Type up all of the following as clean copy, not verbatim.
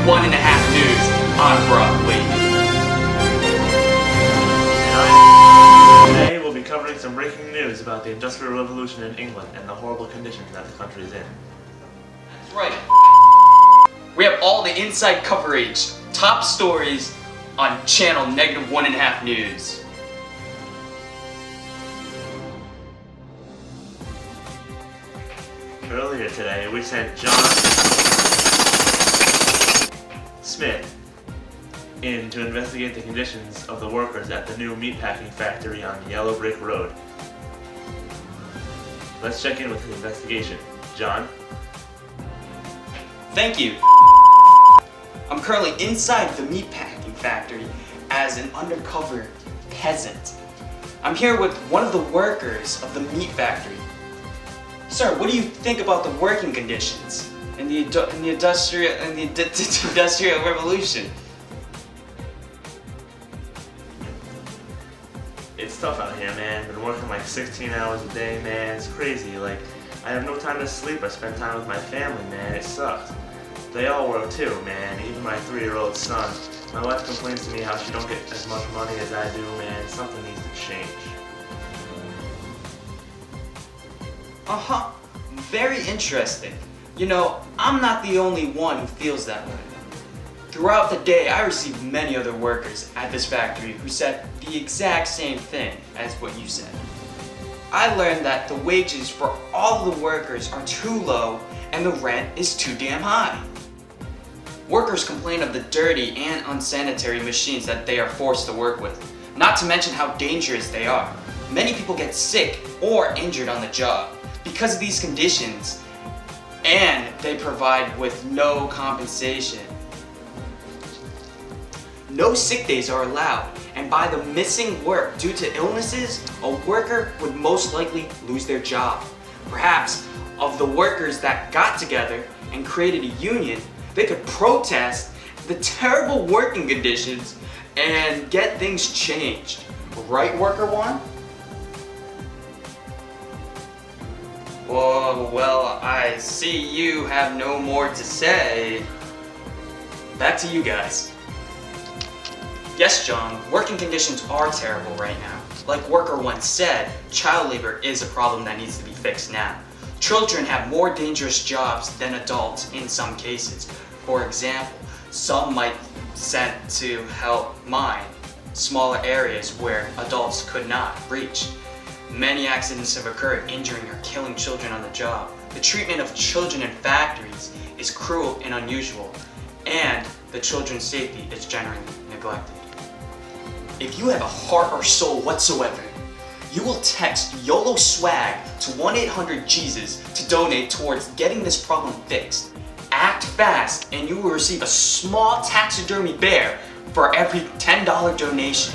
1.5 News on proulx. Today we'll be covering some breaking news about the Industrial Revolution in England and the horrible conditions that the country is in. That's right. We have all the inside coverage, top stories on channel -1.5 News. Earlier today, we sent John Smith in to investigate the conditions of the workers at the new meatpacking factory on Yellow Brick Road. Let's check in with his investigation. John? Thank you. I'm currently inside the meatpacking factory as an undercover peasant. I'm here with one of the workers of the meat factory. Sir, what do you think about the working conditions in the industrial revolution? It's tough out here, man. Been working like 16 hours a day, man. It's crazy. Like, I have no time to sleep. I spend time with my family, man. It sucks. They all work too, man. Even my 3-year-old son. My wife complains to me how she don't get as much money as I do, man. Something needs to change. Uh-huh. Very interesting. You know, I'm not the only one who feels that way. Throughout the day, I received many other workers at this factory who said the exact same thing as what you said. I learned that the wages for all the workers are too low and the rent is too damn high. Workers complain of the dirty and unsanitary machines that they are forced to work with, not to mention how dangerous they are. Many people get sick or injured on the job because of these conditions, and they provide with no compensation. No sick days are allowed, and by the missing work due to illnesses, a worker would most likely lose their job. Perhaps of the workers that got together and created a union, they could protest the terrible working conditions and get things changed. Right, Worker One? Well, I see you have no more to say. Back to you guys. Yes, John, working conditions are terrible right now. Like Worker One said, child labor is a problem that needs to be fixed now. Children have more dangerous jobs than adults in some cases. For example, some might be sent to help mine smaller areas where adults could not reach. Many accidents have occurred, injuring or killing children on the job. The treatment of children in factories is cruel and unusual, and the children's safety is generally neglected. If you have a heart or soul whatsoever, you will text YOLO SWAG to 1-800-JESUS to donate towards getting this problem fixed. Act fast and you will receive a small taxidermy bear for every $10 donation.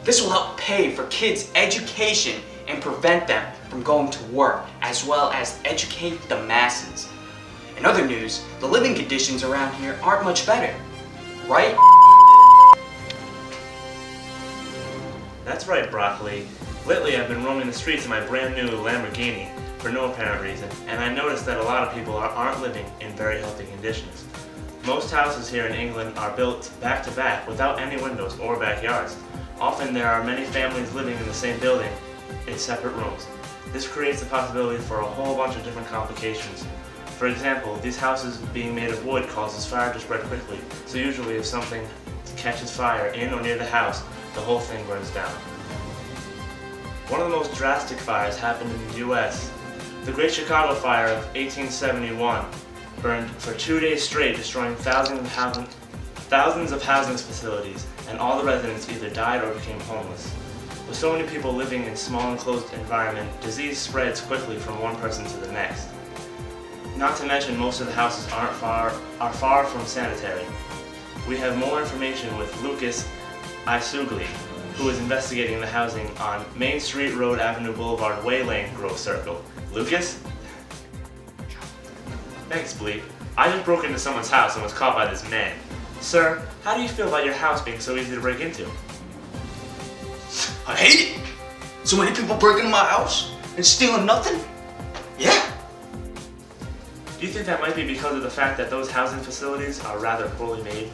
This will help pay for kids' education and prevent them from going to work, as well as educate the masses. In other news, the living conditions around here aren't much better, right? That's right, Broccoli. Lately I've been roaming the streets in my brand new Lamborghini for no apparent reason, and I noticed that a lot of people aren't living in very healthy conditions. Most houses here in England are built back to back without any windows or backyards. Often there are many families living in the same building in separate rooms. This creates the possibility for a whole bunch of different complications. For example, these houses being made of wood causes fire to spread quickly, so usually if something catches fire in or near the house, the whole thing burns down. One of the most drastic fires happened in the US. The Great Chicago Fire of 1871 burned for 2 days straight, destroying thousands of housing facilities, and all the residents either died or became homeless. With so many people living in a small enclosed environment, disease spreads quickly from one person to the next. Not to mention, most of the houses are far from sanitary. We have more information with Lucas Isugli, who is investigating the housing on Main Street, Road, Avenue, Boulevard, Way Lane, Grove Circle. Lucas? Thanks, Bleep. I just broke into someone's house and was caught by this man. Sir, how do you feel about your house being so easy to break into? I hate it! So many people breaking into my house and stealing nothing? Yeah. Do you think that might be because of the fact that those housing facilities are rather poorly made?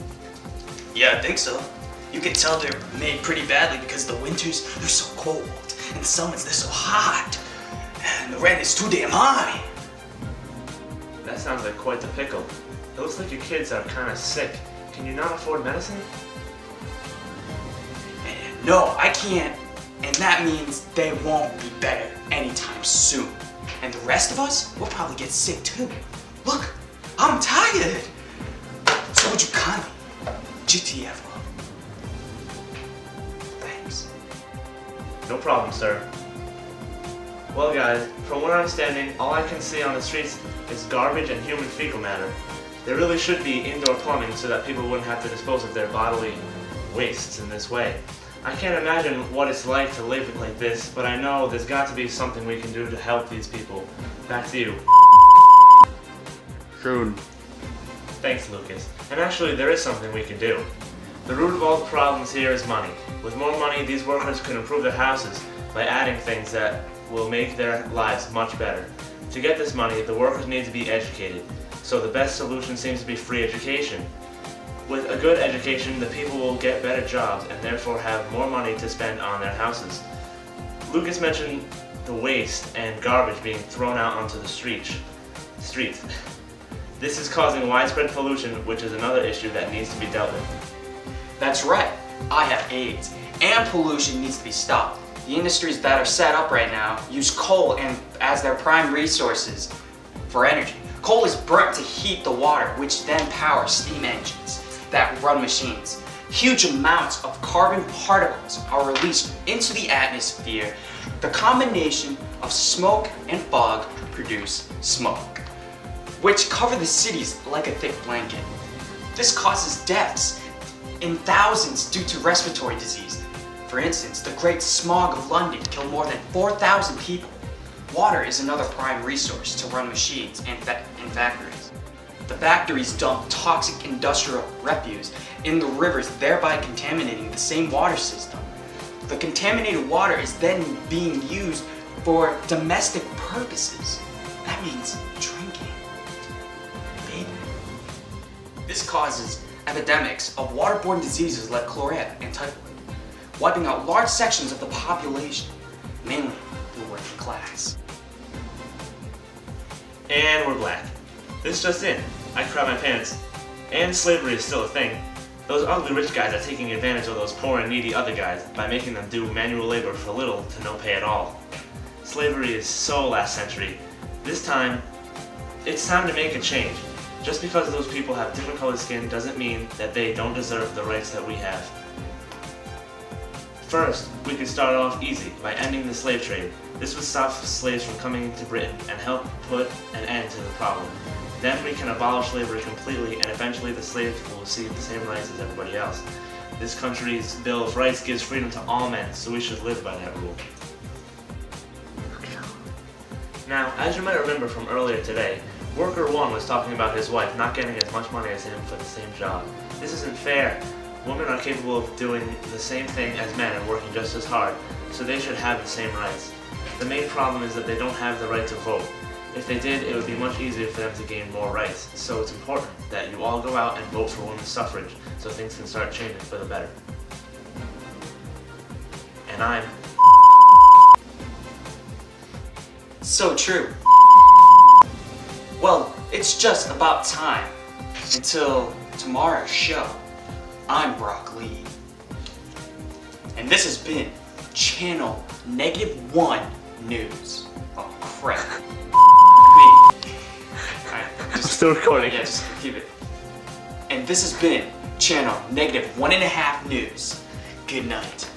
Yeah, I think so. You can tell they're made pretty badly because the winters, they're so cold, and the summers, they're so hot, and the rent is too damn high. That sounds like quite the pickle. It looks like your kids are kind of sick. Can you not afford medicine? No, I can't, and that means they won't be better anytime soon. And the rest of us will probably get sick too. Look, I'm tired. So would you kindly GTF? Thanks. No problem, sir. Well guys, from where I'm standing, all I can see on the streets is garbage and human fecal matter. There really should be indoor plumbing so that people wouldn't have to dispose of their bodily wastes in this way. I can't imagine what it's like to live like this, but I know there's got to be something we can do to help these people. Back to you. Soon. Thanks, Lucas. And actually, there is something we can do. The root of all the problems here is money. With more money, these workers can improve their houses by adding things that will make their lives much better. To get this money, the workers need to be educated. So the best solution seems to be free education. With a good education, the people will get better jobs and therefore have more money to spend on their houses. Lucas mentioned the waste and garbage being thrown out onto the streets. This is causing widespread pollution, which is another issue that needs to be dealt with. That's right. I have AIDS, and pollution needs to be stopped. The industries that are set up right now use coal as their prime resources for energy. Coal is burnt to heat the water, which then powers steam engines that run machines. Huge amounts of carbon particles are released into the atmosphere. The combination of smoke and fog produce smoke, which cover the cities like a thick blanket. This causes deaths in thousands due to respiratory disease. For instance, the Great Smog of London killed more than 4,000 people. Water is another prime resource to run machines and factories. The factories dump toxic industrial refuse in the rivers, thereby contaminating the same water system. The contaminated water is then being used for domestic purposes. That means drinking, bathing. This causes epidemics of waterborne diseases like cholera and typhoid, wiping out large sections of the population, mainly the working class. And we're back. This just in. I crap my pants. And slavery is still a thing. Those ugly rich guys are taking advantage of those poor and needy other guys by making them do manual labor for little to no pay at all. Slavery is so last century. This time, it's time to make a change. Just because those people have different colored skin doesn't mean that they don't deserve the rights that we have. First, we could start off easy by ending the slave trade. This would stop slaves from coming to Britain and help put an end to the problem. Then we can abolish slavery completely, and eventually the slaves will receive the same rights as everybody else. This country's Bill of Rights gives freedom to all men, so we should live by that rule. Now, as you might remember from earlier today, Worker 1 was talking about his wife not getting as much money as him for the same job. This isn't fair. Women are capable of doing the same thing as men and working just as hard, so they should have the same rights. The main problem is that they don't have the right to vote. If they did, it would be much easier for them to gain more rights, so it's important that you all go out and vote for women's suffrage so things can start changing for the better. And I'm... So true. Well, it's just about time. Until tomorrow's show, I'm Proulx. And this has been Channel -1 News. Oh crap. I'm still recording. Yeah, just keep it. And this has been Channel -1.5 News. Good night.